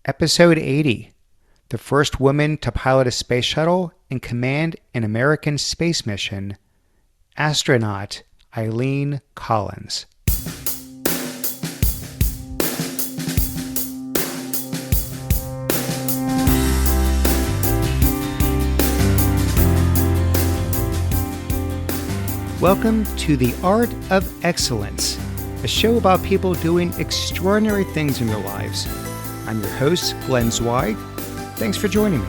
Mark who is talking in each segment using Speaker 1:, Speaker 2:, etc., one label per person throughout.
Speaker 1: Episode 80, the first woman to pilot a space shuttle and command an American space mission, Astronaut Eileen Collins. Welcome to The Art of Excellence, a show about people doing extraordinary things in their lives. I'm your host, Glenn Zweig. Thanks for joining me.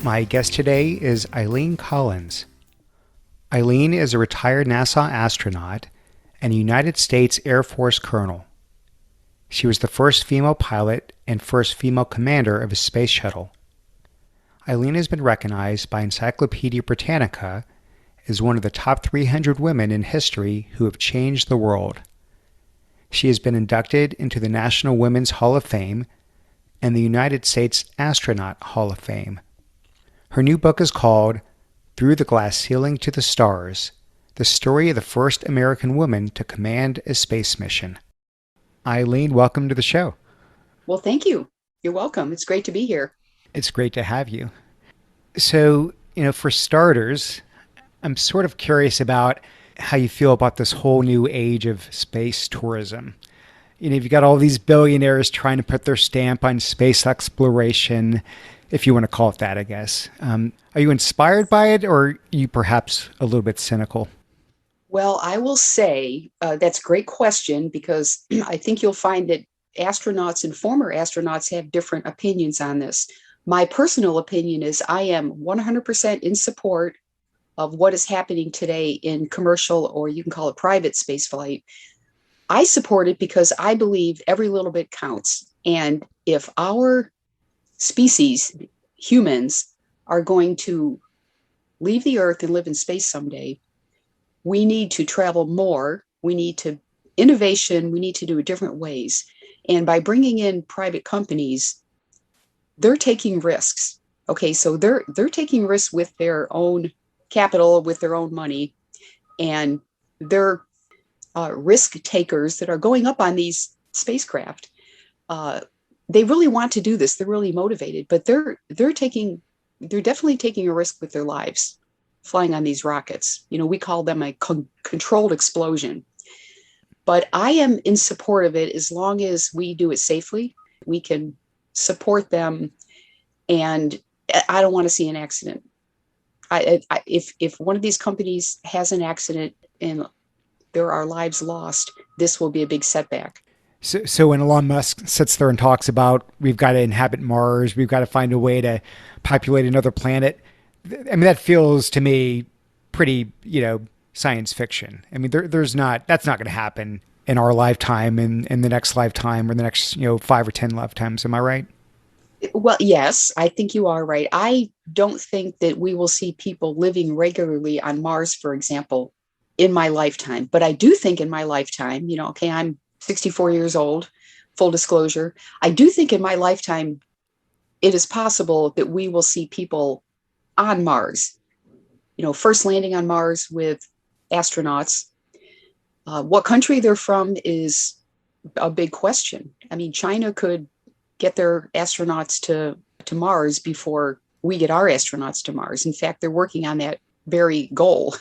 Speaker 1: My guest today is Eileen Collins. Eileen is a retired NASA astronaut and a United States Air Force colonel. She was the first female pilot and first female commander of a space shuttle. Eileen has been recognized by Encyclopædia Britannica as one of the top 300 women in history who have changed the world. She has been inducted into the National Women's Hall of Fame and the United States Astronaut Hall of Fame. Her new book is called Through the Glass Ceiling to the Stars, the story of the first American woman to command a space mission. Eileen, welcome to the show.
Speaker 2: Well, thank you. You're welcome. It's great to be here.
Speaker 1: It's great to have you. So, for starters, I'm sort of curious about how you feel about this whole new age of space tourism. You've got all these billionaires trying to put their stamp on space exploration, if you want to call it that, I guess. Are you inspired by it, or are you perhaps a little bit cynical?
Speaker 2: Well, I will say that's a great question, because I think you'll find that astronauts and former astronauts have different opinions on this. My personal opinion is I am 100% in support of what is happening today in commercial, or you can call it private, spaceflight. I support it because I believe every little bit counts. And if our species, humans, are going to leave the Earth and live in space someday, we need to travel more. We need to innovation. We need to do it different ways. And by bringing in private companies, they're taking risks. Okay, so they're taking risks with their own capital, with their own money, and they're risk takers that are going up on these spacecraft. They really want to do this. They're really motivated, but they're definitely taking a risk with their lives, flying on these rockets. We call them a controlled explosion. But I am in support of it as long as we do it safely. We can support them, and I don't want to see an accident. If one of these companies has an accident and there are lives lost, this will be a big setback.
Speaker 1: So when Elon Musk sits there and talks about we've got to inhabit Mars, we've got to find a way to populate another planet, I mean, that feels to me pretty, science fiction. I mean, that's not going to happen in our lifetime, in the next lifetime, or the next, 5 or 10 lifetimes. Am I right?
Speaker 2: Well, yes, I think you are right. I don't think that we will see people living regularly on Mars, for example, in my lifetime. But I do think in my lifetime, I'm 64 years old, full disclosure. I do think in my lifetime, it is possible that we will see people on Mars, first landing on Mars with astronauts. What country they're from is a big question. I mean, China could get their astronauts to Mars before we get our astronauts to Mars. In fact, they're working on that very goal.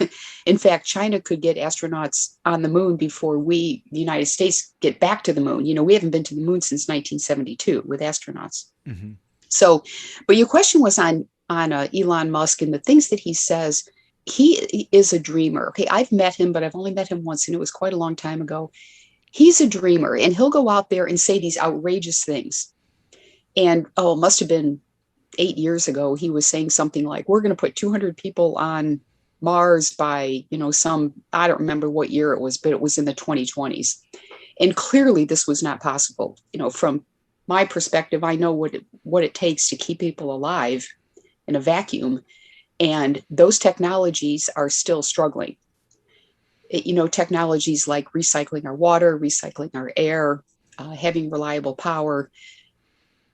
Speaker 2: In fact, China could get astronauts on the moon before we, the United States, get back to the moon. We haven't been to the moon since 1972 with astronauts. Mm-hmm. So, but your question was on Elon Musk and the things that he says. He is a dreamer. Okay, I've met him, but I've only met him once, and it was quite a long time ago. He's a dreamer, and he'll go out there and say these outrageous things. And, it must have been 8 years ago, he was saying something like, we're going to put 200 people on Mars by, I don't remember what year it was, but it was in the 2020s. And clearly this was not possible. From my perspective, I know what it takes to keep people alive in a vacuum. And those technologies are still struggling. Technologies like recycling our water, recycling our air, having reliable power.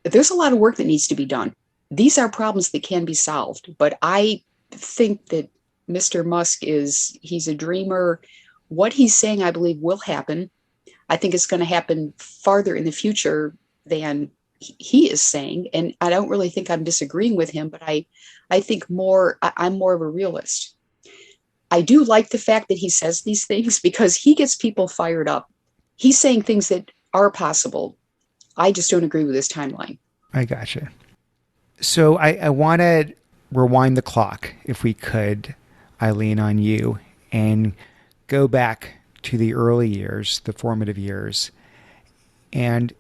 Speaker 2: There's a lot of work that needs to be done. These are problems that can be solved, but I think that Mr. Musk he's a dreamer what he's saying, I believe, will happen. I think it's going to happen farther in the future than he is saying. And I don't really think I'm disagreeing with him, but I think I'm more of a realist. I do like the fact that he says these things because he gets people fired up. He's saying things that are possible. I just don't agree with his timeline.
Speaker 1: I gotcha. So I want to rewind the clock, if we could, Eileen, on you, and go back to the early years, the formative years. And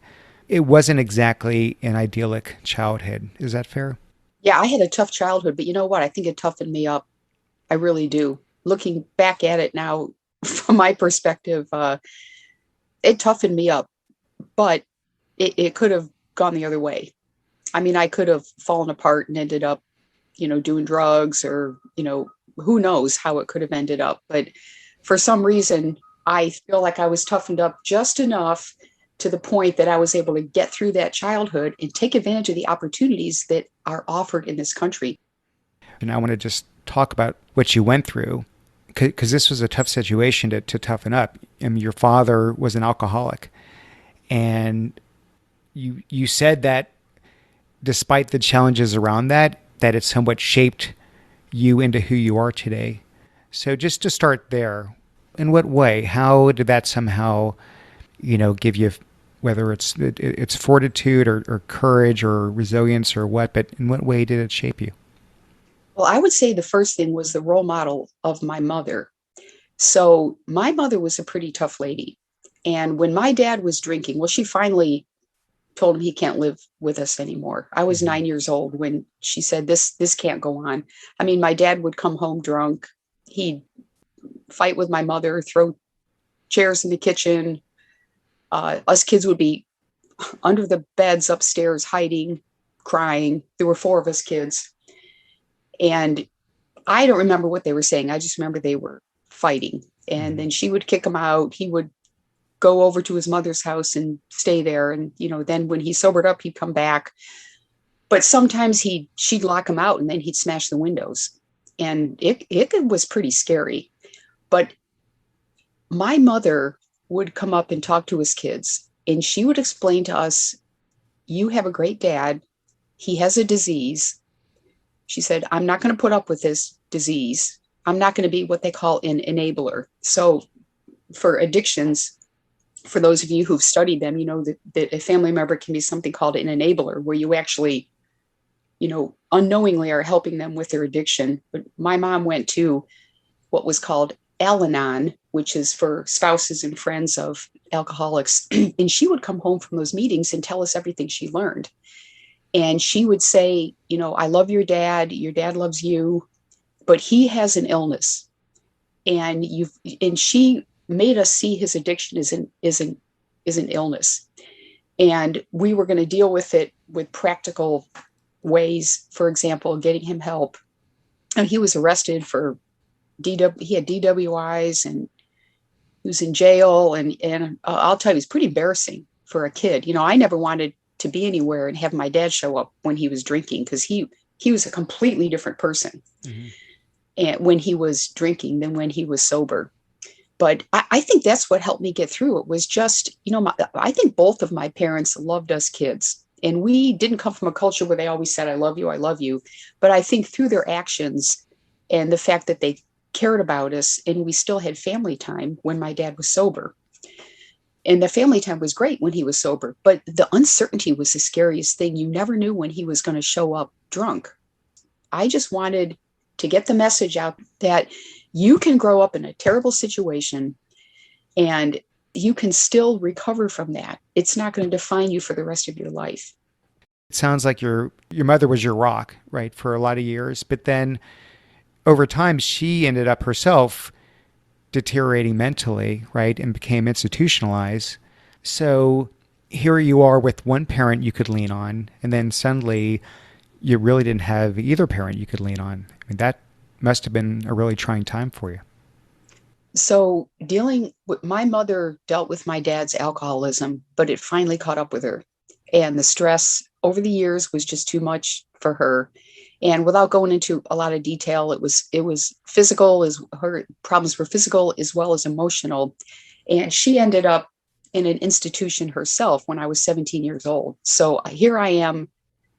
Speaker 1: it wasn't exactly an idyllic childhood. Is that fair?
Speaker 2: Yeah, I had a tough childhood, but you know what? I think it toughened me up. I really do. Looking back at it now, from my perspective, it toughened me up, but it could have gone the other way. I mean, I could have fallen apart and ended up, doing drugs or, who knows how it could have ended up. But for some reason, I feel like I was toughened up just enough to the point that I was able to get through that childhood and take advantage of the opportunities that are offered in this country.
Speaker 1: And I want to just talk about what you went through, because this was a tough situation to toughen up. I mean, your father was an alcoholic, and you said that despite the challenges around that it somewhat shaped you into who you are today. So just to start there, in what way? How did that somehow, give you, whether it's fortitude or courage or resilience or what, but in what way did it shape you?
Speaker 2: Well, I would say the first thing was the role model of my mother. So my mother was a pretty tough lady. And when my dad was drinking, well, she finally told him he can't live with us anymore. I was 9 years old when she said, this can't go on. I mean, my dad would come home drunk. He'd fight with my mother, throw chairs in the kitchen. Us kids would be under the beds upstairs, hiding, crying. There were 4 of us kids. And I don't remember what they were saying. I just remember they were fighting. And then she would kick him out. He would go over to his mother's house and stay there. And, then when he sobered up, he'd come back. But sometimes she'd lock him out and then he'd smash the windows. And it was pretty scary. But my mother would come up and talk to his kids. And she would explain to us, you have a great dad. He has a disease. She said, I'm not going to put up with this disease. I'm not going to be what they call an enabler. So for addictions, for those of you who've studied them, you know that a family member can be something called an enabler, where you actually, unknowingly are helping them with their addiction. But my mom went to what was called Al-Anon, which is for spouses and friends of alcoholics. And she would come home from those meetings and tell us everything she learned. And she would say, I love your dad loves you, but he has an illness. And she made us see his addiction as an illness. And we were going to deal with it with practical ways. For example, getting him help. And he was arrested for he had DWIs and he was in jail. And I'll tell you, it's pretty embarrassing for a kid. I never wanted to be anywhere and have my dad show up when he was drinking, because he was a completely different person and when he was drinking than when he was sober. But I think that's what helped me get through it, was just, I think both of my parents loved us kids. And we didn't come from a culture where they always said, I love you, I love you. But I think through their actions and the fact that they cared about us, and we still had family time when my dad was sober. And the family time was great when he was sober, but the uncertainty was the scariest thing. You never knew when he was going to show up drunk. I just wanted to get the message out that you can grow up in a terrible situation and you can still recover from that. It's not going to define you for the rest of your life.
Speaker 1: It sounds like your mother was your rock, right, for a lot of years, but then over time she ended up herself deteriorating mentally, right, and became institutionalized. So here you are with one parent you could lean on, and then suddenly you really didn't have either parent you could lean on. I mean, that must have been a really trying time for you.
Speaker 2: So my mother dealt with my dad's alcoholism, but it finally caught up with her. And the stress over the years was just too much for her. And without going into a lot of detail, it was physical, as her problems were physical as well as emotional. And she ended up in an institution herself when I was 17 years old. So here I am,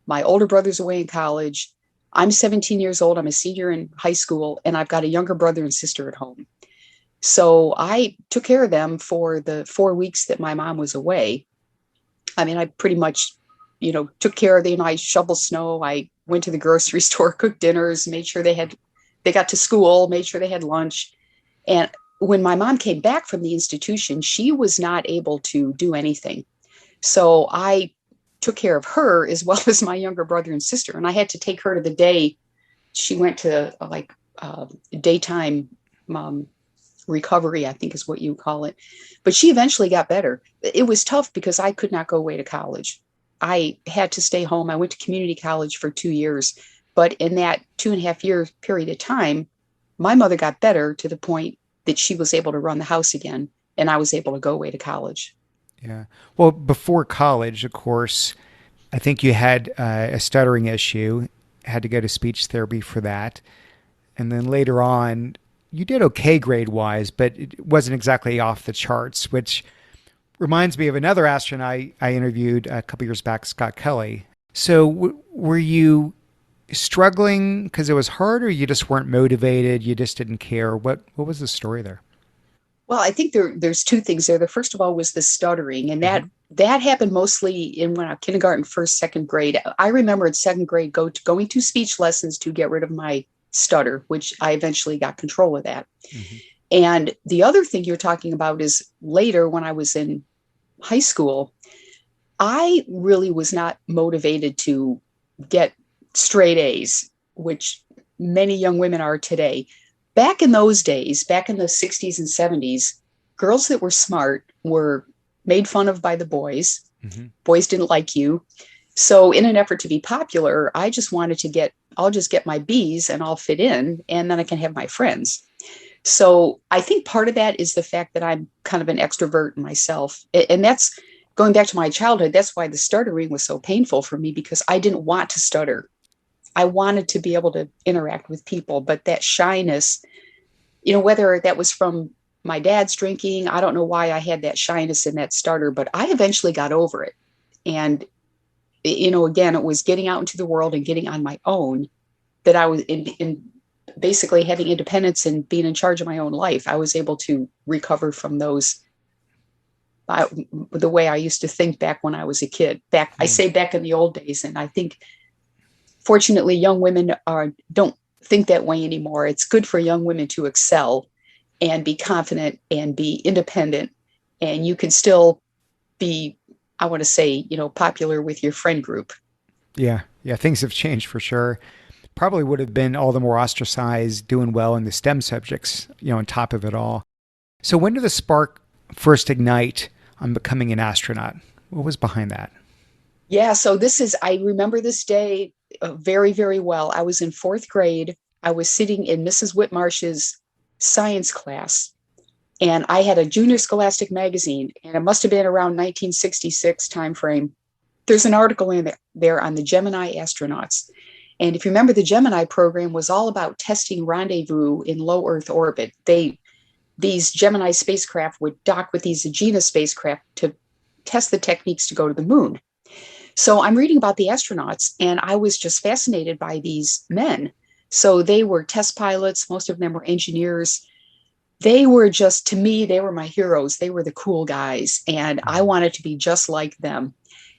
Speaker 2: my older brother's away in college. I'm 17 years old. I'm a senior in high school, and I've got a younger brother and sister at home. So I took care of them for the 4 weeks that my mom was away. I mean, I pretty much, took care of them. I shoveled snow. I went to the grocery store, cooked dinners, made sure they got to school, made sure they had lunch. And when my mom came back from the institution, she was not able to do anything. So I took care of her as well as my younger brother and sister. And I had to take her to the day she went to daytime recovery, I think is what you call it. But she eventually got better. It was tough because I could not go away to college. I had to stay home. I went to community college for 2 years. But in that 2.5 year period of time, my mother got better to the point that she was able to run the house again. And I was able to go away to college.
Speaker 1: Yeah. Well, before college, of course, I think you had a stuttering issue, had to go to speech therapy for that. And then later on, you did okay grade wise, but it wasn't exactly off the charts, which reminds me of another astronaut I interviewed a couple years back, Scott Kelly. So were you struggling because it was hard, or you just weren't motivated? You just didn't care? What was the story there?
Speaker 2: Well, I think there's two things there. The first of all was the stuttering, and that
Speaker 1: Hmm.
Speaker 2: that happened mostly in when I kindergarten, first, second grade. I remember in second grade going to speech lessons to get rid of my stutter, which I eventually got control of that.
Speaker 1: Hmm.
Speaker 2: And the other thing you're talking about is later when I was in high school, I really was not motivated to get straight A's, which many young women are today. Back in those days, back in the 60s and 70s, girls that were smart were made fun of by the boys.
Speaker 1: Hmm.
Speaker 2: Boys didn't like you. So, in an effort to be popular, I just wanted to I'll just get my B's and I'll fit in, and then I can have my friends. So, I think part of that is the fact that I'm kind of an extrovert myself. And that's going back to my childhood. That's why the stuttering was so painful for me, because I didn't want to stutter. I wanted to be able to interact with people, but that shyness, whether that was from my dad's drinking, I don't know why I had that shyness and that stutter, but I eventually got over it. And, again, it was getting out into the world and getting on my own that I was in basically having independence and being in charge of my own life. I was able to recover from the way I used to think back when I was a kid. I say back in the old days, and I think fortunately, young women don't think that way anymore. It's good for young women to excel and be confident and be independent. And you can still be, I want to say, popular with your friend group.
Speaker 1: Yeah. Yeah. Things have changed for sure. Probably would have been all the more ostracized doing well in the STEM subjects, on top of it all. So when did the spark first ignite on becoming an astronaut? What was behind that?
Speaker 2: Yeah. So I remember this day very, very well. I was in fourth grade. I was sitting in Mrs. Whitmarsh's science class, and I had a junior scholastic magazine, and it must have been around 1966 timeframe. There's an article in there on the Gemini astronauts. And if you remember, the Gemini program was all about testing rendezvous in low Earth orbit. These Gemini spacecraft would dock with these Agena spacecraft to test the techniques to go to the moon. So I'm reading about the astronauts, and I was just fascinated by these men. So they were test pilots. Most of them were engineers. They were just, to me, they were my heroes. They were the cool guys, and I wanted to be just like them.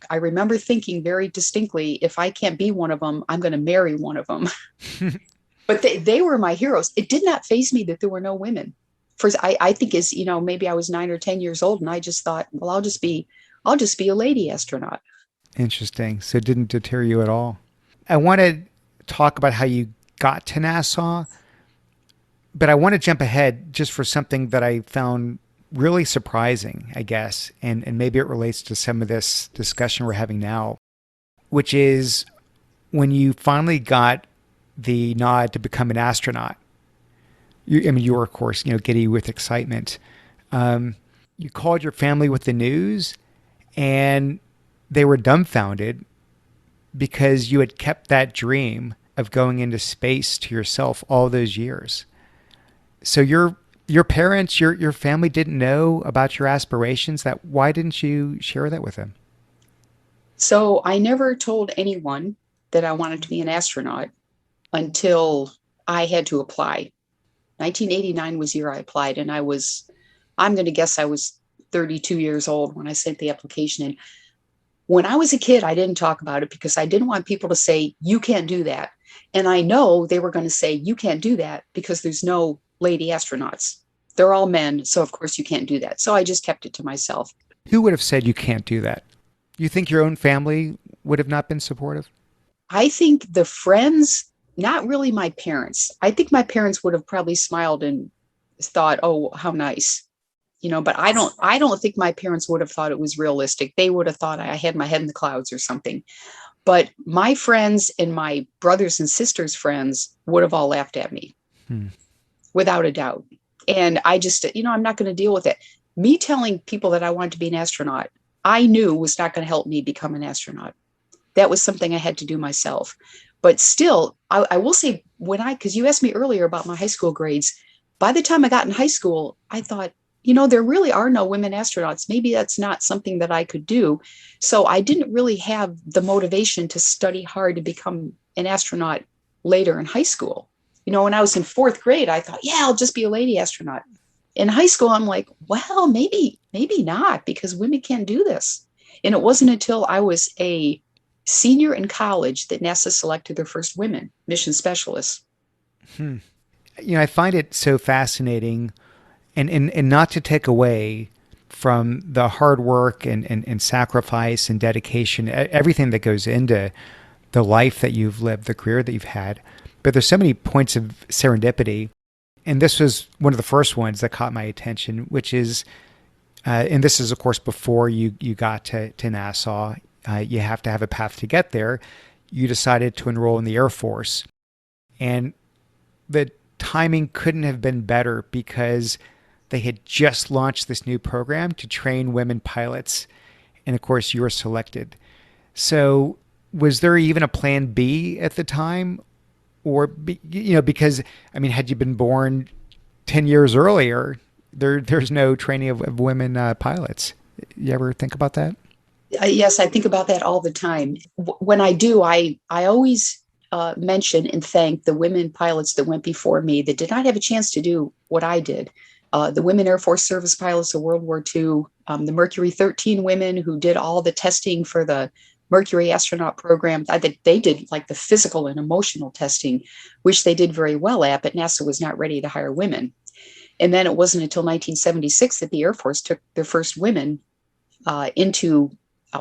Speaker 2: I remember thinking very distinctly, if I can't be one of them, I'm going to marry one of them. But they were my heroes. It did not faze me that there were no women. First, I think maybe I was 9 or 10 years old, and I just thought, well, I'll just be a lady astronaut.
Speaker 1: Interesting. So it didn't deter you at all. I want to talk about how you got to NASA, but I want to jump ahead just for something that I found really surprising, I guess, and maybe it relates to some of this discussion we're having now, which is when you finally got the nod to become an astronaut. You were, of course, giddy with excitement. You called your family with the news, and they were dumbfounded because you had kept that dream of going into space to yourself all those years. So your parents, your family didn't know about your aspirations. That why didn't you share that with them?
Speaker 2: So I never told anyone that I wanted to be an astronaut until I had to apply. 1989 was the year I applied, and I'm going to guess I was 32 years old when I sent the application in. When I was a kid, I didn't talk about it because I didn't want people to say, you can't do that. And I know they were going to say, you can't do that because there's no lady astronauts. They're all men. So, of course, you can't do that. So I just kept it to myself.
Speaker 1: Who would have said you can't do that? You think your own family would have not been supportive?
Speaker 2: I think the friends, not really my parents. I think my parents would have probably smiled and thought, oh, how nice. But I don't think my parents would have thought it was realistic. They would have thought I had my head in the clouds or something. But my friends and my brothers and sisters' friends would have all laughed at me without a doubt. And I just, I'm not going to deal with it. Me telling people that I wanted to be an astronaut, I knew was not going to help me become an astronaut. That was something I had to do myself. But still, I will say because you asked me earlier about my high school grades, by the time I got in high school, I thought, there really are no women astronauts. Maybe that's not something that I could do. So I didn't really have the motivation to study hard to become an astronaut later in high school. When I was in fourth grade, I thought, yeah, I'll just be a lady astronaut. In high school, I'm like, well, maybe not, because women can't do this. And it wasn't until I was a senior in college that NASA selected their first women mission specialists.
Speaker 1: I find it so fascinating, and not to take away from the hard work and sacrifice and dedication, everything that goes into the life that you've lived, the career that you've had. But there's so many points of serendipity. And this was one of the first ones that caught my attention, which is, and this is, of course, before you got to NASA. You have to have a path to get there. You decided to enroll in the Air Force. And the timing couldn't have been better because they had just launched this new program to train women pilots. And of course, you were selected. So was there even a plan B at the time? Or, because, had you been born 10 years earlier, there's no training of women pilots. You ever think about that?
Speaker 2: Yes, I think about that all the time. When I do, I always mention and thank the women pilots that went before me that did not have a chance to do what I did. The women Air Force service pilots of World War II, the Mercury 13 women who did all the testing for the Mercury astronaut program. They did like the physical and emotional testing, which they did very well at, but NASA was not ready to hire women. And then it wasn't until 1976 that the Air Force took their first women into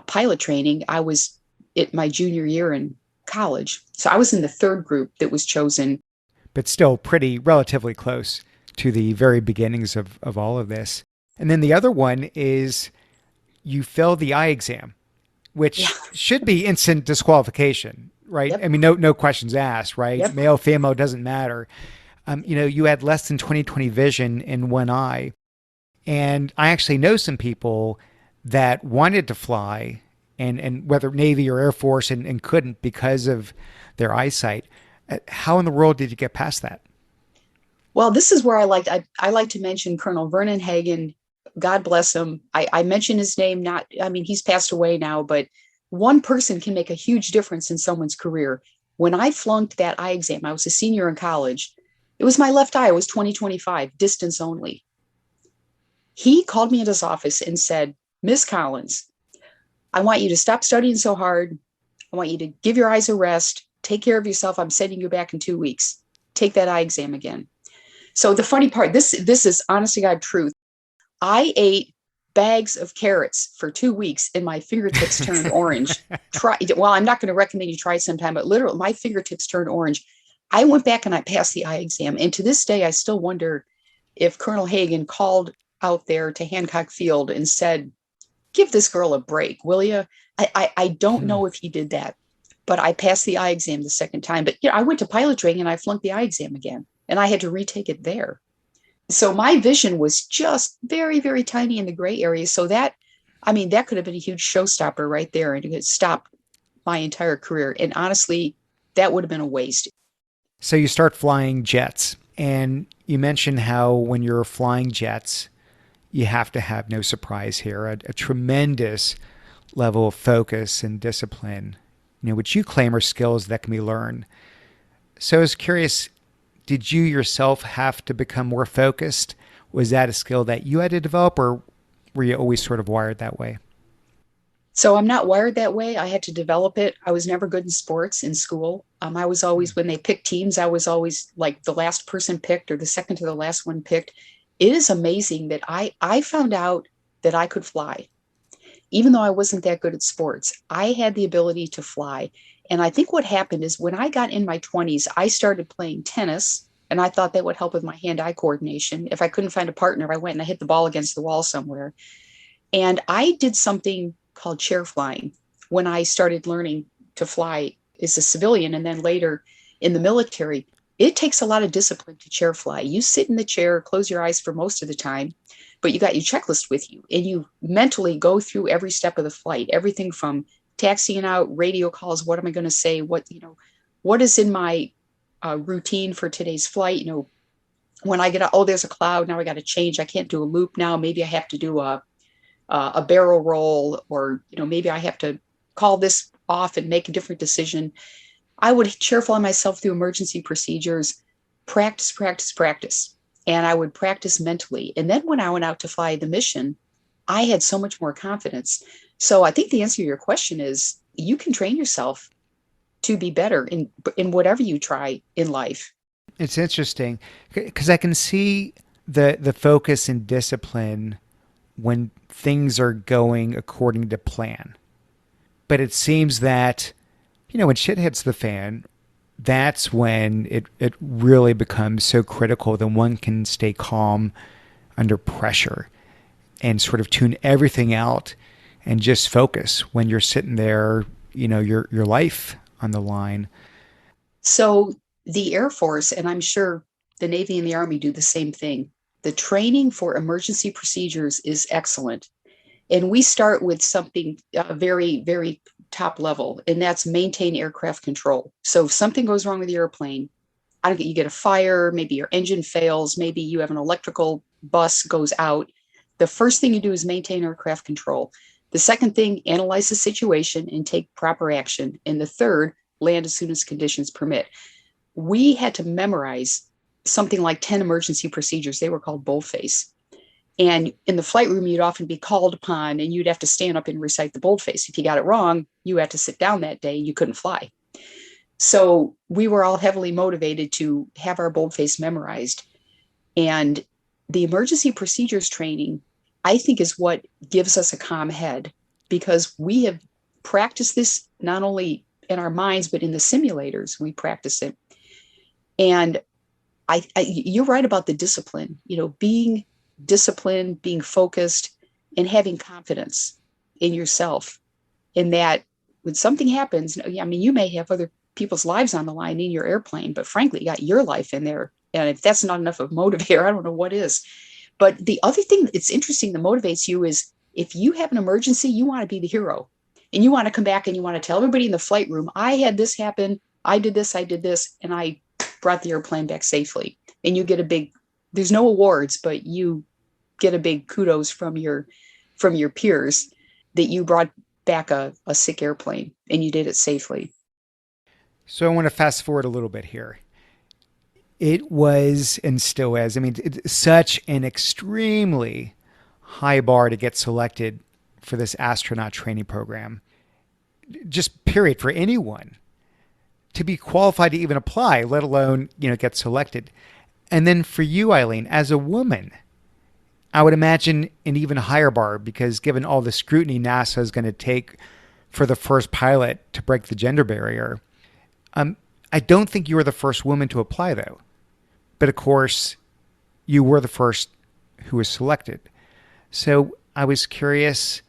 Speaker 2: pilot training. I was at my junior year in college. So I was in the third group that was chosen.
Speaker 1: But still pretty relatively close to the very beginnings of all of this. And then the other one is you failed the eye exam, which should be instant disqualification, right?
Speaker 2: Yep.
Speaker 1: No questions asked, right?
Speaker 2: Yep.
Speaker 1: Male, female, doesn't matter. You had less than 20/20 vision in one eye. And I actually know some people that wanted to fly and whether Navy or Air Force and couldn't because of their eyesight. How in the world did you get past that?
Speaker 2: Well, this is where I like to mention Colonel Vernon Hagen. God bless him. I mention his name, he's passed away now, but one person can make a huge difference in someone's career. When I flunked that eye exam, I was a senior in college. It was my left eye. It was 20/25, distance only. He called me at his office and said, Miss Collins, I want you to stop studying so hard. I want you to give your eyes a rest. Take care of yourself. I'm sending you back in 2 weeks. Take that eye exam again. So the funny part, this is honest to God truth. I ate bags of carrots for 2 weeks and my fingertips turned orange. I'm not going to recommend you try it sometime, but literally my fingertips turned orange. I went back and I passed the eye exam. And to this day, I still wonder if Colonel Hagen called out there to Hancock Field and said, give this girl a break, will you? I don't know if he did that, but I passed the eye exam the second time. But I went to pilot training and I flunked the eye exam again and I had to retake it there. So my vision was just very, very tiny in the gray area. So that could have been a huge showstopper right there and it could stop my entire career. And honestly, that would have been a waste.
Speaker 1: So you start flying jets, and you mentioned how when you're flying jets, you have to have, no surprise here, a tremendous level of focus and discipline, which you claim are skills that can be learned. So I was curious, did you yourself have to become more focused? Was that a skill that you had to develop, or were you always sort of wired that way?
Speaker 2: So I'm not wired that way. I had to develop it. I was never good in sports in school. I was always, when they picked teams, I was always like the last person picked or the second to the last one picked. It is amazing that I found out that I could fly. Even though I wasn't that good at sports, I had the ability to fly. And I think what happened is when I got in my 20s, I started playing tennis, and I thought that would help with my hand-eye coordination. If I couldn't find a partner, I went and I hit the ball against the wall somewhere. And I did something called chair flying when I started learning to fly as a civilian and then later in the military. It takes a lot of discipline to chair fly. You sit in the chair, close your eyes for most of the time, but you got your checklist with you and you mentally go through every step of the flight, everything from taxiing out, radio calls, what am I going to say, what is in my routine for today's flight. When I get out, oh, there's a cloud, now I got to change, I can't do a loop now, maybe I have to do a barrel roll, or maybe I have to call this off and make a different decision. I would chair fly myself through emergency procedures, practice. And I would practice mentally. And then when I went out to fly the mission, I had so much more confidence. So I think the answer to your question is you can train yourself to be better in whatever you try in life.
Speaker 1: It's interesting because I can see the focus and discipline when things are going according to plan. But it seems that, when shit hits the fan, that's when it really becomes so critical that one can stay calm under pressure and sort of tune everything out and just focus when you're sitting there, your life on the line.
Speaker 2: So the Air Force, and I'm sure the Navy and the Army do the same thing. The training for emergency procedures is excellent. And we start with something very, very top level, and that's maintain aircraft control. So if something goes wrong with the airplane, you get a fire, maybe your engine fails, maybe you have an electrical bus goes out. The first thing you do is maintain aircraft control. The second thing, analyze the situation and take proper action. And the third, land as soon as conditions permit. We had to memorize something like 10 emergency procedures. They were called boldface. And in the flight room, you'd often be called upon and you'd have to stand up and recite the boldface. If you got it wrong, you had to sit down that day. You couldn't fly. So we were all heavily motivated to have our boldface memorized. And the emergency procedures training, I think, is what gives us a calm head, because we have practiced this not only in our minds, but in the simulators, we practice it. And you're right about the discipline, being disciplined, being focused, and having confidence in yourself. In that when something happens, you may have other people's lives on the line in your airplane, but frankly, you got your life in there. And if that's not enough of a motivator, I don't know what is. But the other thing that's interesting that motivates you is if you have an emergency, you want to be the hero. And you want to come back and you want to tell everybody in the flight room, I had this happen, I did this, and I brought the airplane back safely. And you get there's no awards, but you get a big kudos from your peers that you brought back a sick airplane and you did it safely.
Speaker 1: So I want to fast forward a little bit here. It was, and still is, it's such an extremely high bar to get selected for this astronaut training program. Just period, for anyone to be qualified to even apply, let alone, get selected. And then for you, Eileen, as a woman, I would imagine an even higher bar, because given all the scrutiny NASA is going to take for the first pilot to break the gender barrier, I don't think you were the first woman to apply, though. But of course, you were the first who was selected. So I was curious,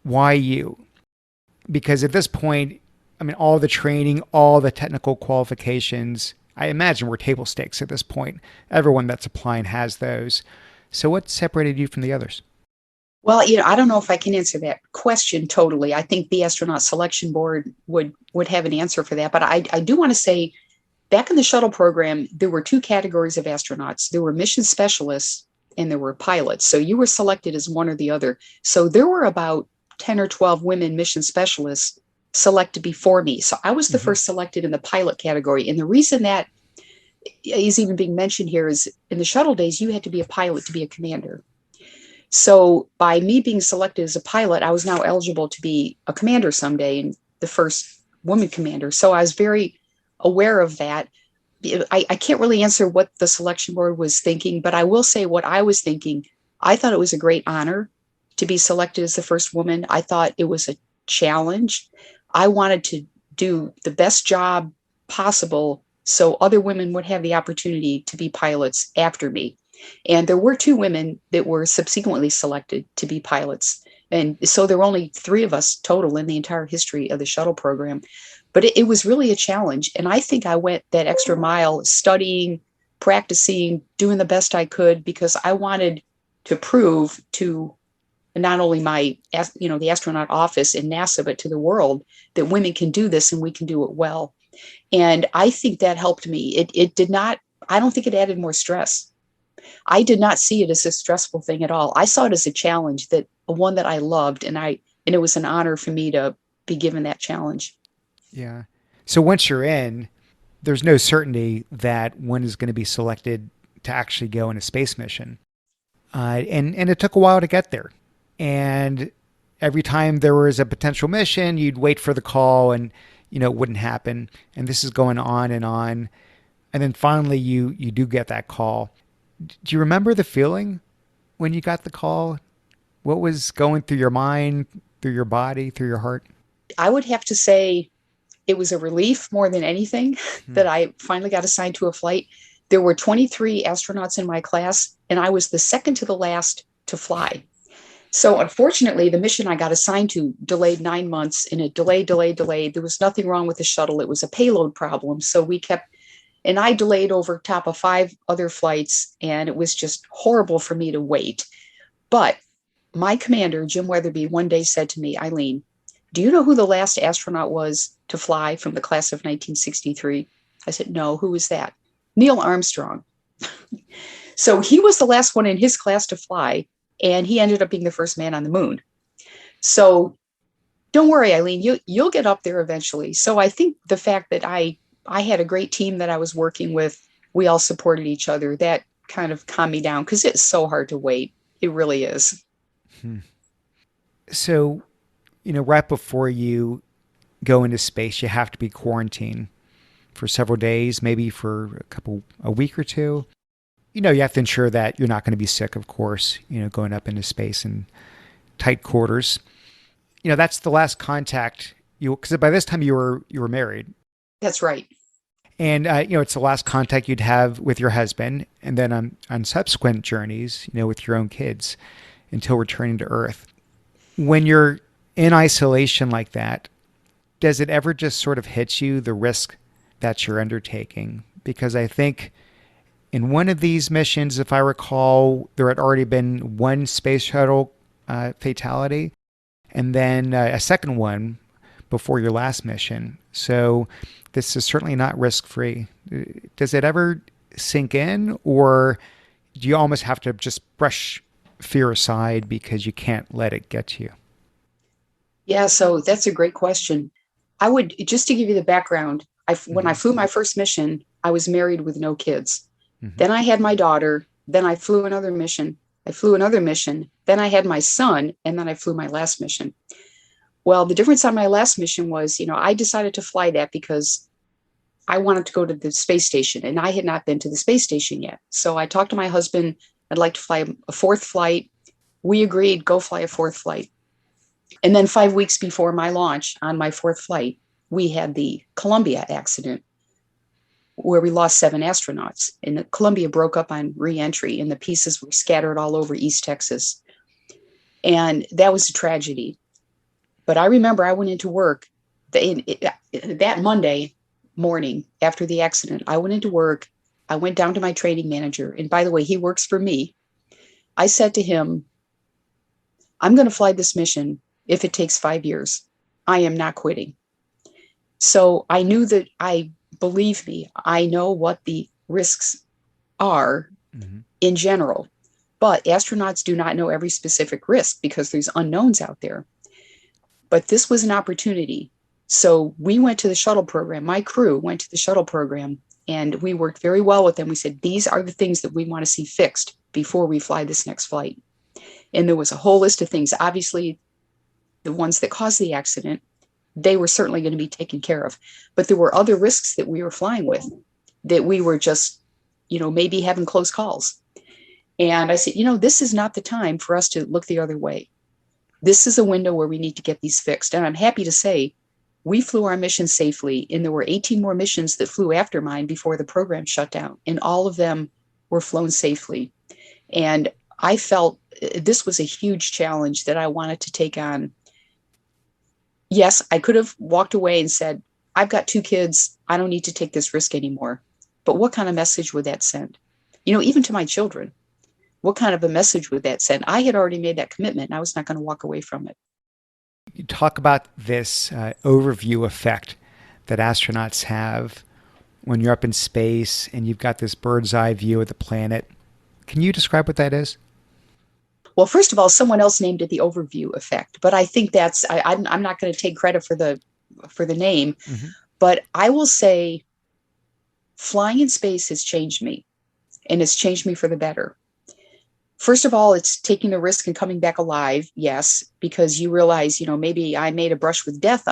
Speaker 1: why you? Because at this point, all the training, all the technical qualifications, I imagine were table stakes at this point. Everyone that's applying has those. So what separated you from the others?
Speaker 2: Well, I don't know if I can answer that question totally. I think the astronaut selection board would have an answer for that. But I do want to say, back in the shuttle program, there were two categories of astronauts. There were mission specialists and there were pilots. So you were selected as one or the other. So there were about 10 or 12 women mission specialists selected before me. So I was the first selected in the pilot category. And the reason that is even being mentioned here is in the shuttle days, you had to be a pilot to be a commander. So by me being selected as a pilot, I was now eligible to be a commander someday, and the first woman commander. So I was very aware of that. I can't really answer what the selection board was thinking, but I will say what I was thinking. I thought it was a great honor to be selected as the first woman. I thought it was a challenge. I wanted to do the best job possible so other women would have the opportunity to be pilots after me. And there were two women that were subsequently selected to be pilots. And so there were only three of us total in the entire history of the shuttle program. But it was really a challenge. And I think I went that extra mile studying, practicing, doing the best I could, because I wanted to prove to not only the astronaut office in NASA, but to the world that women can do this and we can do it well. And I think that helped me. It did not, I don't think it added more stress. I did not see it as a stressful thing at all. I saw it as a challenge, that one that I loved, and it was an honor for me to be given that challenge.
Speaker 1: Yeah. So once you're in, there's no certainty that one is going to be selected to actually go on a space mission. And it took a while to get there. And every time there was a potential mission, you'd wait for the call and, it wouldn't happen. And this is going on and on. And then finally you do get that call. Do you remember the feeling when you got the call? What was going through your mind, through your body, through your heart?
Speaker 2: I would have to say it was a relief more than anything that I finally got assigned to a flight. There were 23 astronauts in my class, and I was the second to the last to fly. So unfortunately, the mission I got assigned to delayed 9 months, and it delayed. There was nothing wrong with the shuttle. It was a payload problem. So and I delayed over top of 5 other flights, and it was just horrible for me to wait. But my commander, Jim Weatherby, one day said to me, Eileen, do you know who the last astronaut was to fly from the class of 1963? I said, no, who was that? Neil Armstrong. So he was the last one in his class to fly, and he ended up being the first man on the moon. So don't worry, Eileen, you'll get up there eventually. So I think the fact that I had a great team that I was working with, we all supported each other, that kind of calmed me down, because it's so hard to wait. It really is.
Speaker 1: So, right before you go into space, you have to be quarantined for several days, maybe for a week or two. You have to ensure that you're not going to be sick, of course, going up into space in tight quarters. That's the last contact because by this time you were married.
Speaker 2: That's right.
Speaker 1: And, it's the last contact you'd have with your husband, and then on subsequent journeys, with your own kids until returning to Earth. When you're in isolation like that, does it ever just sort of hit you, the risk that you're undertaking? Because I think in one of these missions, if I recall, there had already been one space shuttle fatality, and then a second one before your last mission. So this is certainly not risk-free. Does it ever sink in, or do you almost have to just brush fear aside because you can't let it get to you?
Speaker 2: Yeah, so that's a great question. I would, just to give you the background, when I flew my first mission, I was married with no kids. Then I had my daughter. Then I flew another mission. Then I had my son, and then I flew my last mission. Well, the difference on my last mission was, I decided to fly that because I wanted to go to the space station, and I had not been to the space station yet. So I talked to my husband. I'd like to fly a fourth flight. We agreed, go fly a fourth flight. And then 5 weeks before my launch on my fourth flight, we had the Columbia accident where we lost 7 astronauts. And the Columbia broke up on re-entry, and the pieces were scattered all over East Texas. And that was a tragedy. But I remember I went into work that Monday morning after the accident. I went into work. I went down to my training manager. And by the way, he works for me. I said to him, I'm going to fly this mission if it takes 5 years. I am not quitting. So I knew that believe me, I know what the risks are in general, but astronauts do not know every specific risk because there's unknowns out there. But this was an opportunity. So we went to the shuttle program. My crew went to the shuttle program and we worked very well with them. We said, these are the things that we want to see fixed before we fly this next flight. And there was a whole list of things. Obviously, the ones that caused the accident, they were certainly going to be taken care of. But there were other risks that we were flying with that we were just, maybe having close calls. And I said, this is not the time for us to look the other way. This is a window where we need to get these fixed. And I'm happy to say we flew our mission safely. And there were 18 more missions that flew after mine before the program shut down. And all of them were flown safely. And I felt this was a huge challenge that I wanted to take on. Yes, I could have walked away and said, I've got 2 kids. I don't need to take this risk anymore. But what kind of message would that send? Even to my children, what kind of a message would that send? I had already made that commitment and I was not going to walk away from it.
Speaker 1: You talk about this overview effect that astronauts have when you're up in space and you've got this bird's eye view of the planet. Can you describe what that is?
Speaker 2: Well, first of all, someone else named it the overview effect, but I think I'm not going to take credit for the name, but I will say flying in space has changed me, and it's changed me for the better. First of all, it's taking the risk and coming back alive. Yes, because you realize, maybe I made a brush with death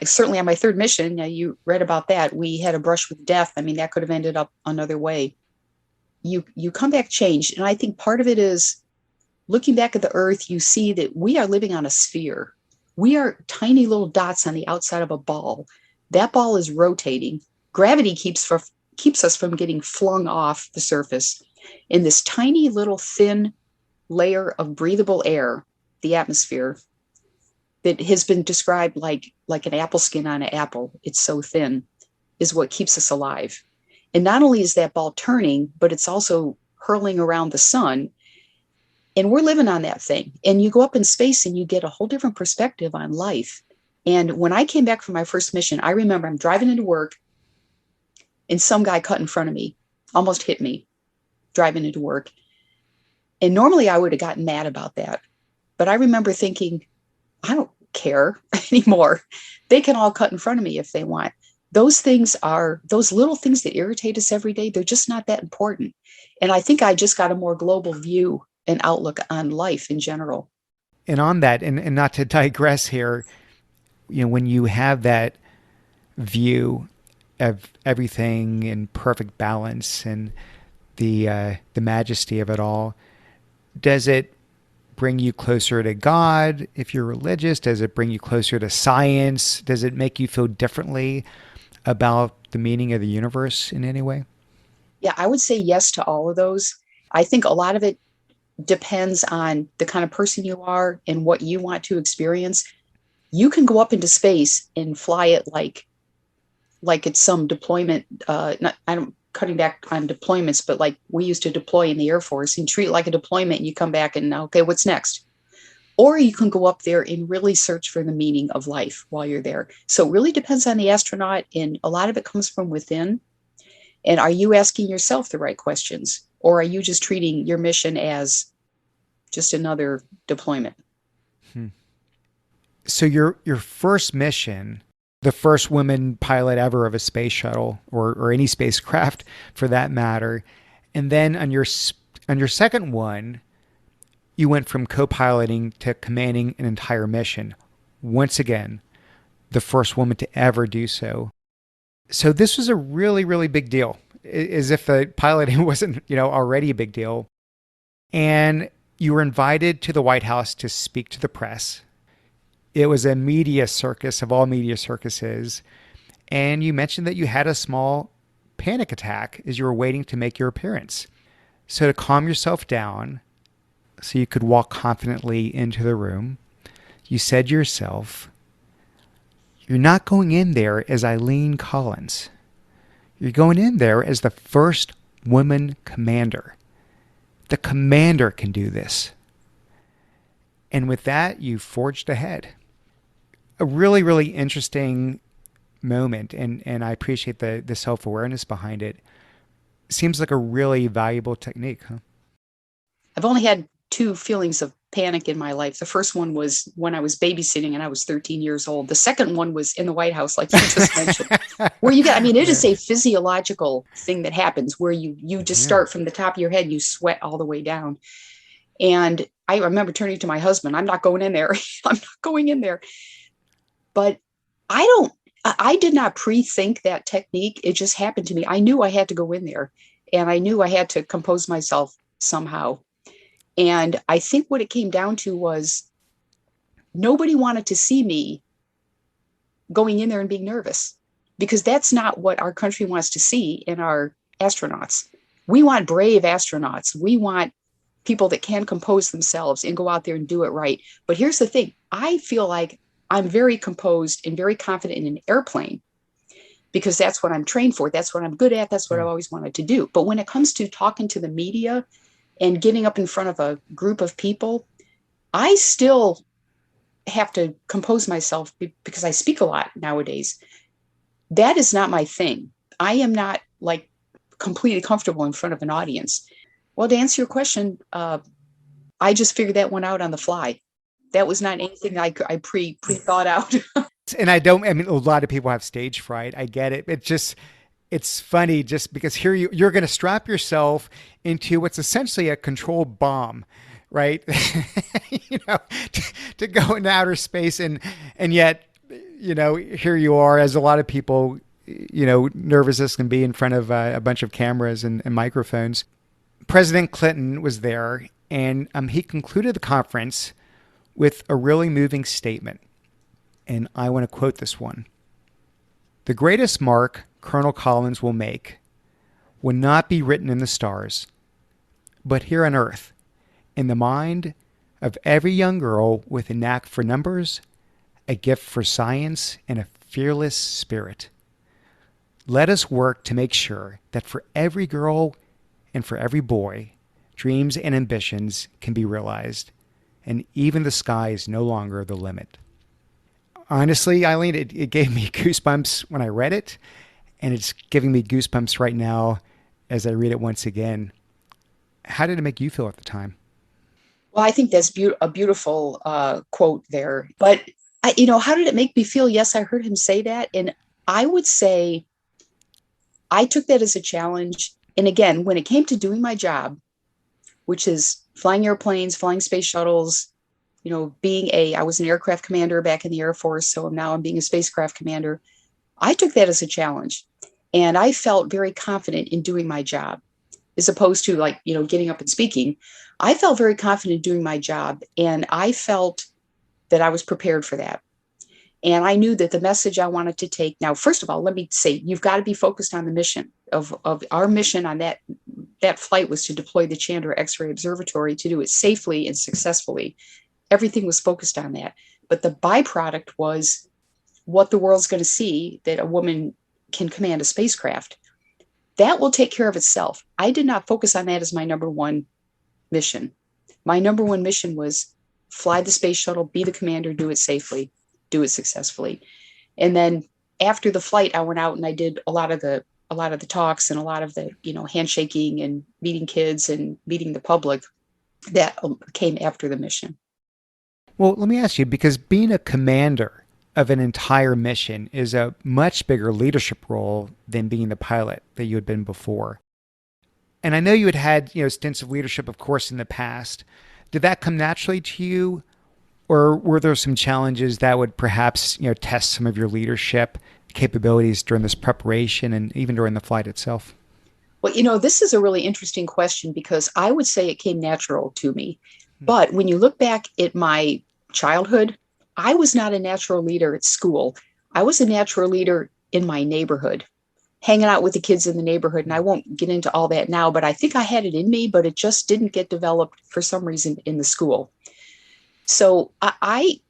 Speaker 2: certainly on my 3rd mission. You read about that. We had a brush with death. I mean, that could have ended up another way. You come back changed. And I think part of it is looking back at the Earth, you see that we are living on a sphere. We are tiny little dots on the outside of a ball. That ball is rotating. Gravity keeps us from getting flung off the surface. In this tiny little thin layer of breathable air, the atmosphere, that has been described like an apple skin on an apple, it's so thin, is what keeps us alive. And not only is that ball turning, but it's also hurling around the sun. And we're living on that thing. And you go up in space and you get a whole different perspective on life. And when I came back from my first mission, I remember I'm driving into work and some guy cut in front of me, almost hit me driving into work. And normally I would have gotten mad about that. But I remember thinking, I don't care anymore. They can all cut in front of me if they want. Those little things that irritate us every day, they're just not that important. And I think I just got a more global view and outlook on life in general.
Speaker 1: And on that, and not to digress here, when you have that view of everything in perfect balance and the majesty of it all, does it bring you closer to God if you're religious? Does it bring you closer to science? Does it make you feel differently about the meaning of the universe in any way?
Speaker 2: Yeah, I would say yes to all of those. I think a lot of it depends on the kind of person you are and what you want to experience. You can go up into space and fly it like it's some deployment. I'm cutting back on deployments, but like we used to deploy in the Air Force and treat it like a deployment, and you come back and okay, what's next? Or you can go up there and really search for the meaning of life while you're there. So it really depends on the astronaut, and a lot of it comes from within. And are you asking yourself the right questions? Or are you just treating your mission as just another deployment?
Speaker 1: So your first mission, the first woman pilot ever of a space shuttle or any spacecraft for that matter, and then on your second one, you went from co-piloting to commanding an entire mission. Once again, the first woman to ever do so. So this was a really, really big deal, as if the piloting wasn't, already a big deal. And you were invited to the White House to speak to the press. It was a media circus of all media circuses. And you mentioned that you had a small panic attack as you were waiting to make your appearance. So to calm yourself down, so you could walk confidently into the room, you said to yourself, you're not going in there as Eileen Collins. You're going in there as the first woman commander. The commander can do this. And with that, you forged ahead. A really, really interesting moment, and I appreciate the self-awareness behind it. Seems like a really valuable technique, huh?
Speaker 2: I've only had two feelings of panic in my life. The first one was when I was babysitting and I was 13 years old. The second one was in the White House, like you just mentioned, where you get, I mean, it is a physiological thing that happens where you just start from the top of your head, you sweat all the way down. And I remember turning to my husband, I'm not going in there. I'm not going in there. But I did not pre-think that technique. It just happened to me. I knew I had to go in there and I knew I had to compose myself somehow. And I think what it came down to was nobody wanted to see me going in there and being nervous, because that's not what our country wants to see in our astronauts. We want brave astronauts. We want people that can compose themselves and go out there and do it right. But here's the thing. I feel like I'm very composed and very confident in an airplane because that's what I'm trained for. That's what I'm good at. That's what I've always wanted to do. But when it comes to talking to the media and getting up in front of a group of people, I still have to compose myself because I speak a lot nowadays. That is not my thing. I am not like completely comfortable in front of an audience. Well, to answer your question, I just figured that one out on the fly. That was not anything I pre-thought out.
Speaker 1: And I mean, a lot of people have stage fright. I get it. It's funny just because here you're going to strap yourself into what's essentially a controlled bomb, right? To go into outer space, and yet, here you are, as a lot of people, nervous as can be in front of a bunch of cameras and microphones. President Clinton was there, and he concluded the conference with a really moving statement. And I want to quote this one. "The greatest mark Colonel Collins will make will not be written in the stars, but here on Earth, in the mind of every young girl with a knack for numbers, a gift for science, and a fearless spirit. Let us work to make sure that for every girl and for every boy, dreams and ambitions can be realized, and even the sky is no longer the limit." Honestly, Eileen, it gave me goosebumps when I read it, and it's giving me goosebumps right now as I read it once again. How did it make you feel at the time?
Speaker 2: Well, I think that's a beautiful quote there. But, how did it make me feel? Yes, I heard him say that. And I would say I took that as a challenge. And again, when it came to doing my job, which is flying airplanes, flying space shuttles, I was an aircraft commander back in the Air Force. So now I'm being a spacecraft commander. I took that as a challenge. And I felt very confident in doing my job, as opposed to getting up and speaking. I felt very confident doing my job. And I felt that I was prepared for that. And I knew that the message I wanted to take. Now, first of all, let me say, you've got to be focused on the mission of our mission on that flight was to deploy the Chandra X-ray Observatory, to do it safely and successfully. Everything was focused on that. But the byproduct was what the world's going to see, that a woman can command a spacecraft. That will take care of itself. I did not focus on that as my number one mission. My number one mission was fly the space shuttle, be the commander, do it safely, do it successfully. And then after the flight, I went out and I did a lot of the talks and a lot of the, handshaking and meeting kids and meeting the public that came after the mission.
Speaker 1: Well, let me ask you, because being a commander of an entire mission is a much bigger leadership role than being the pilot that you had been before. And I know you had stints of leadership, of course, in the past. Did that come naturally to you? Or were there some challenges that would perhaps, test some of your leadership capabilities during this preparation and even during the flight itself?
Speaker 2: Well, this is a really interesting question, because I would say it came natural to me. But when you look back at my childhood, I was not a natural leader at school. I was a natural leader in my neighborhood, hanging out with the kids in the neighborhood. And I won't get into all that now, but I think I had it in me, but it just didn't get developed for some reason in the school. So I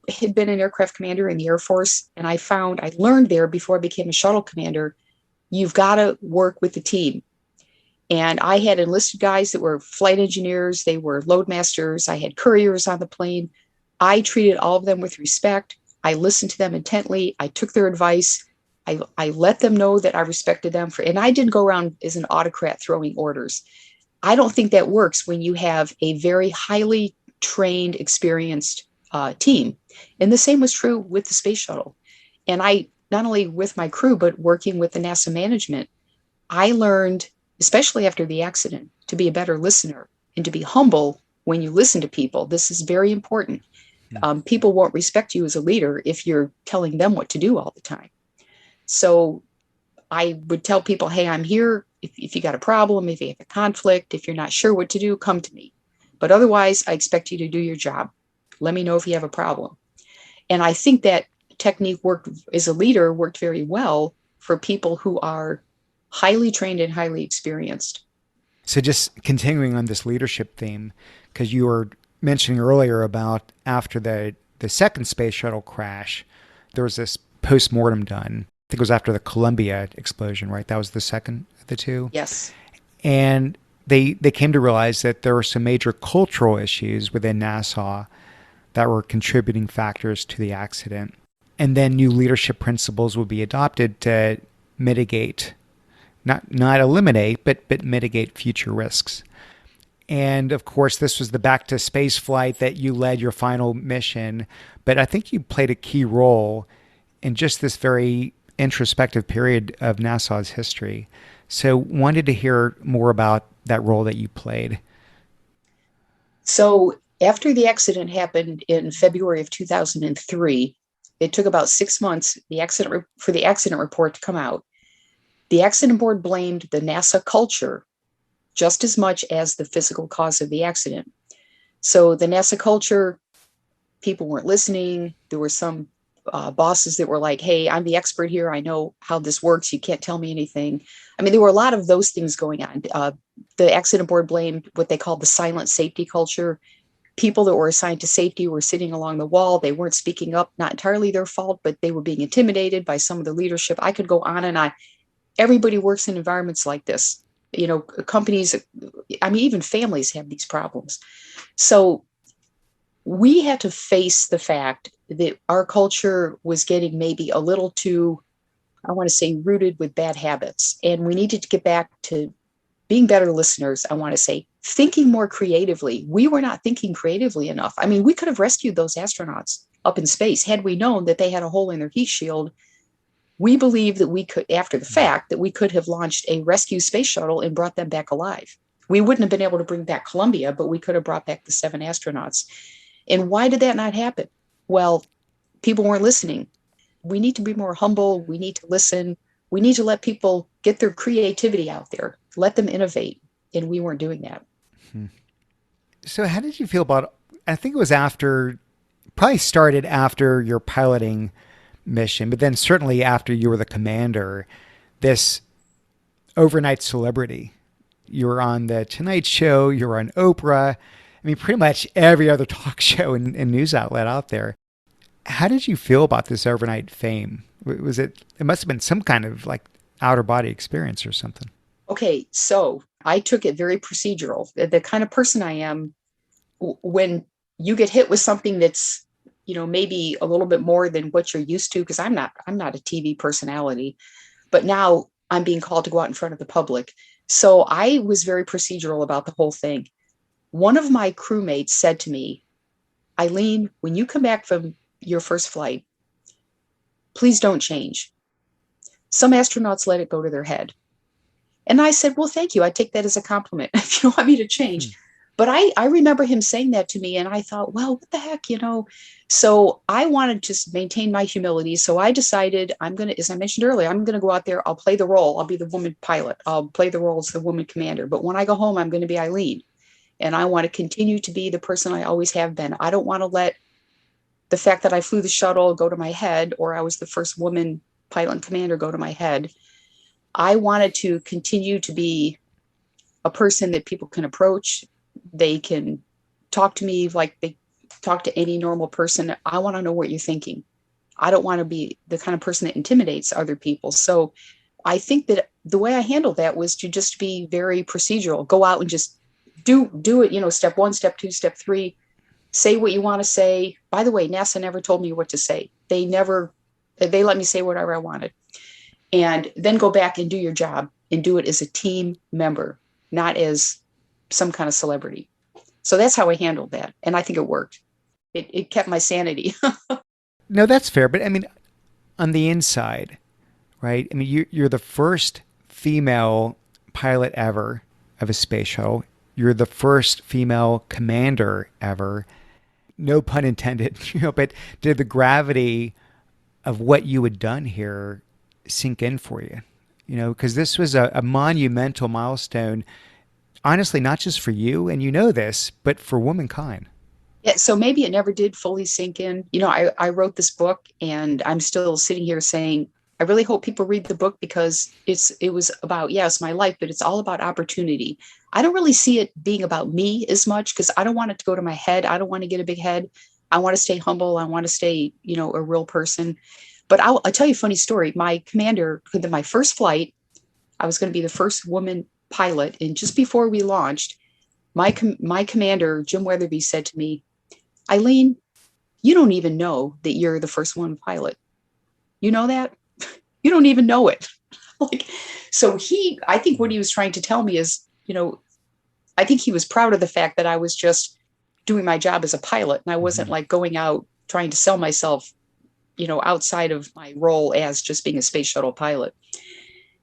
Speaker 2: had been an aircraft commander in the Air Force, and I learned there before I became a shuttle commander, you've got to work with the team. And I had enlisted guys that were flight engineers, they were loadmasters, I had couriers on the plane. I treated all of them with respect. I listened to them intently. I took their advice. I let them know that I respected them and I didn't go around as an autocrat throwing orders. I don't think that works when you have a very highly trained, experienced team. And the same was true with the space shuttle. And I, not only with my crew, but working with the NASA management, I learned, especially after the accident, to be a better listener and to be humble when you listen to people. This is very important. People won't respect you as a leader if you're telling them what to do all the time. So I would tell people, hey, I'm here. If you got a problem, if you have a conflict, if you're not sure what to do, come to me. But otherwise, I expect you to do your job. Let me know if you have a problem. And I think that technique worked as a leader, worked very well for people who are highly trained and highly experienced.
Speaker 1: So just continuing on this leadership theme, because you were mentioning earlier about after the second space shuttle crash, there was this post-mortem done. I think it was after the Columbia explosion, right? That was the second of the two.
Speaker 2: Yes.
Speaker 1: And they came to realize that there were some major cultural issues within NASA that were contributing factors to the accident. And then new leadership principles would be adopted to mitigate, not eliminate, but mitigate future risks. And of course, this was the back to space flight that you led your final mission. But I think you played a key role in just this very introspective period of NASA's history. So wanted to hear more about that role that you played.
Speaker 2: So after the accident happened in February of 2003, it took about 6 months for the accident report to come out. The accident board blamed the NASA culture just as much as the physical cause of the accident. So the NASA culture, people weren't listening. There were some bosses that were like, hey, I'm the expert here. I know how this works. You can't tell me anything. I mean, there were a lot of those things going on. The accident board blamed what they called the silent safety culture. People that were assigned to safety were sitting along the wall. They weren't speaking up, not entirely their fault, but they were being intimidated by some of the leadership. I could go on and on. Everybody works in environments like this. You know, companies, I mean, even families have these problems. So we had to face the fact that our culture was getting maybe a little too, I want to say, rooted with bad habits. And we needed to get back to being better listeners. I want to say, thinking more creatively. We were not thinking creatively enough. I mean, we could have rescued those astronauts up in space had we known that they had a hole in their heat shield. We believe that we could, after the fact, that we could have launched a rescue space shuttle and brought them back alive. We wouldn't have been able to bring back Columbia, but we could have brought back the 7 astronauts. And why did that not happen? Well, people weren't listening. We need to be more humble. We need to listen. We need to let people get their creativity out there, let them innovate. And we weren't doing that.
Speaker 1: So how did you feel about, I think it was probably started after your piloting mission, but then certainly after you were the commander, this overnight celebrity. You were on the Tonight Show, you were on Oprah. I mean, pretty much every other talk show and news outlet out there. How did you feel about this overnight fame? It must have been some kind of like outer body experience or something.
Speaker 2: Okay, so I took it very procedural. The kind of person I am, when you get hit with something that's, you know, maybe a little bit more than what you're used to, because I'm not a TV personality, but now I'm being called to go out in front of the public. So I was very procedural about the whole thing. One of my crewmates said to me, Eileen, when you come back from your first flight, please don't change. Some astronauts let it go to their head. And I said, well, thank you. I take that as a compliment if you want me to change. But I remember him saying that to me and I thought, well, what the heck, you know? So I wanted to maintain my humility. So I decided as I mentioned earlier, I'm going to go out there. I'll play the role. I'll be the woman pilot. I'll play the role as the woman commander. But when I go home, I'm going to be Eileen. And I want to continue to be the person I always have been. I don't want to let the fact that I flew the shuttle go to my head, or I was the first woman pilot and commander go to my head. I wanted to continue to be a person that people can approach. They can talk to me like they talk to any normal person. I want to know what you're thinking. I don't want to be the kind of person that intimidates other people. So I think that the way I handled that was to just be very procedural, go out and just do it, step 1, step 2, step 3, say what you want to say. By the way, NASA never told me what to say. They let me say whatever I wanted. And then go back and do your job and do it as a team member, not as some kind of celebrity. So that's how I handled that. And I think it worked. It kept my sanity.
Speaker 1: No, that's fair. But I mean, on the inside, right? I mean, you're the first female pilot ever of a space shuttle. You're the first female commander ever. No pun intended, but did the gravity of what you had done here sink in for you? Because this was a monumental milestone, honestly, not just for you, and this, but for womankind.
Speaker 2: Yeah, so maybe it never did fully sink in. I wrote this book, and I'm still sitting here saying, I really hope people read the book, because it was about, yes, my life, but it's all about opportunity. I don't really see it being about me as much, because I don't want it to go to my head. I don't want to get a big head. I want to stay humble. I want to stay, a real person. But I'll tell you a funny story. My commander, my first flight, I was going to be the first woman pilot. And just before we launched, my commander, Jim Weatherby, said to me, Eileen, you don't even know that you're the first woman pilot. You know that? You don't even know it. I think what he was trying to tell me is, I think he was proud of the fact that I was just doing my job as a pilot. And I wasn't like going out trying to sell myself, outside of my role as just being a space shuttle pilot.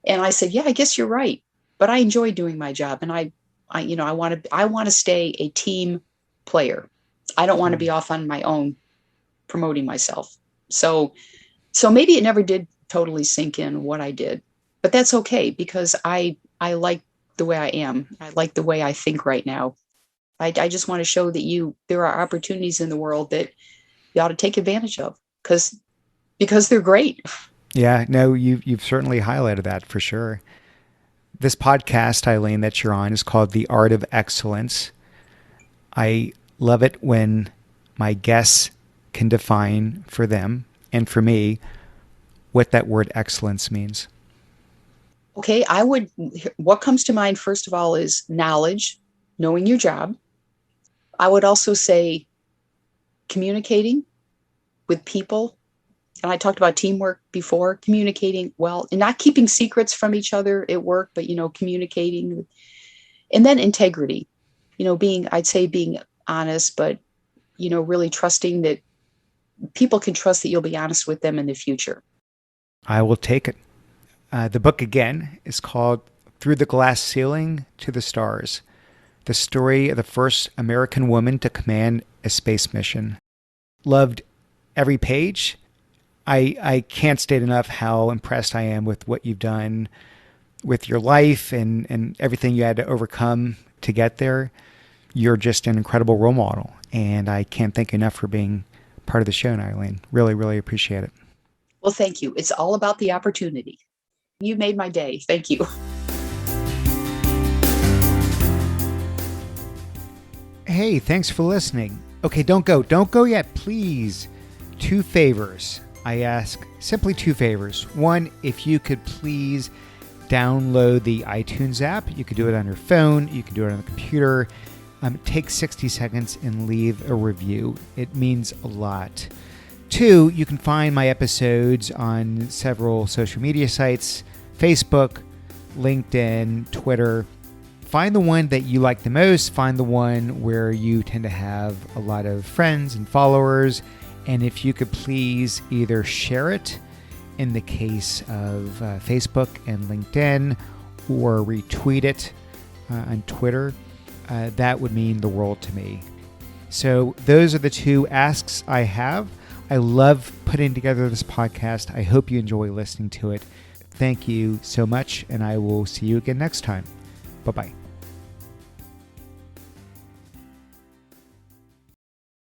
Speaker 2: And I said, yeah, I guess you're right. But I enjoy doing my job. And I want to stay a team player. I don't want to be off on my own promoting myself. So maybe it never did totally sink in what I did, but that's okay, because I like the way I am. I like the way I think right now. I just want to show that there are opportunities in the world that you ought to take advantage of, because they're great.
Speaker 1: Yeah, no, you've certainly highlighted that for sure. This podcast, Eileen, that you're on is called The Art of Excellence. I love it when my guests can define for them and for me what that word excellence means.
Speaker 2: Okay, what comes to mind first of all is knowledge, knowing your job. I would also say communicating with people. And I talked about teamwork before, communicating well and not keeping secrets from each other at work, but, communicating. And then integrity, being honest, but, really trusting that people can trust that you'll be honest with them in the future.
Speaker 1: I will take it. The book, again, is called Through the Glass Ceiling to the Stars, the story of the first American woman to command a space mission. Loved every page. I can't state enough how impressed I am with what you've done with your life and everything you had to overcome to get there. You're just an incredible role model, and I can't thank you enough for being part of the show, Eileen. Really, really appreciate it.
Speaker 2: Well, thank you. It's all about the opportunity. You made my day. Thank you.
Speaker 1: Hey, thanks for listening. Okay, don't go yet, please. 2 favors. I ask simply 2 favors. One, if you could please download the iTunes app. You could do it on your phone. You could do it on the computer. Take 60 seconds and leave a review. It means a lot. 2, you can find my episodes on several social media sites, Facebook, LinkedIn, Twitter. Find the one that you like the most. Find the one where you tend to have a lot of friends and followers. And if you could please either share it in the case of Facebook and LinkedIn, or retweet it on Twitter, that would mean the world to me. So those are the 2 asks I have. I love putting together this podcast. I hope you enjoy listening to it. Thank you so much, and I will see you again next time. Bye-bye.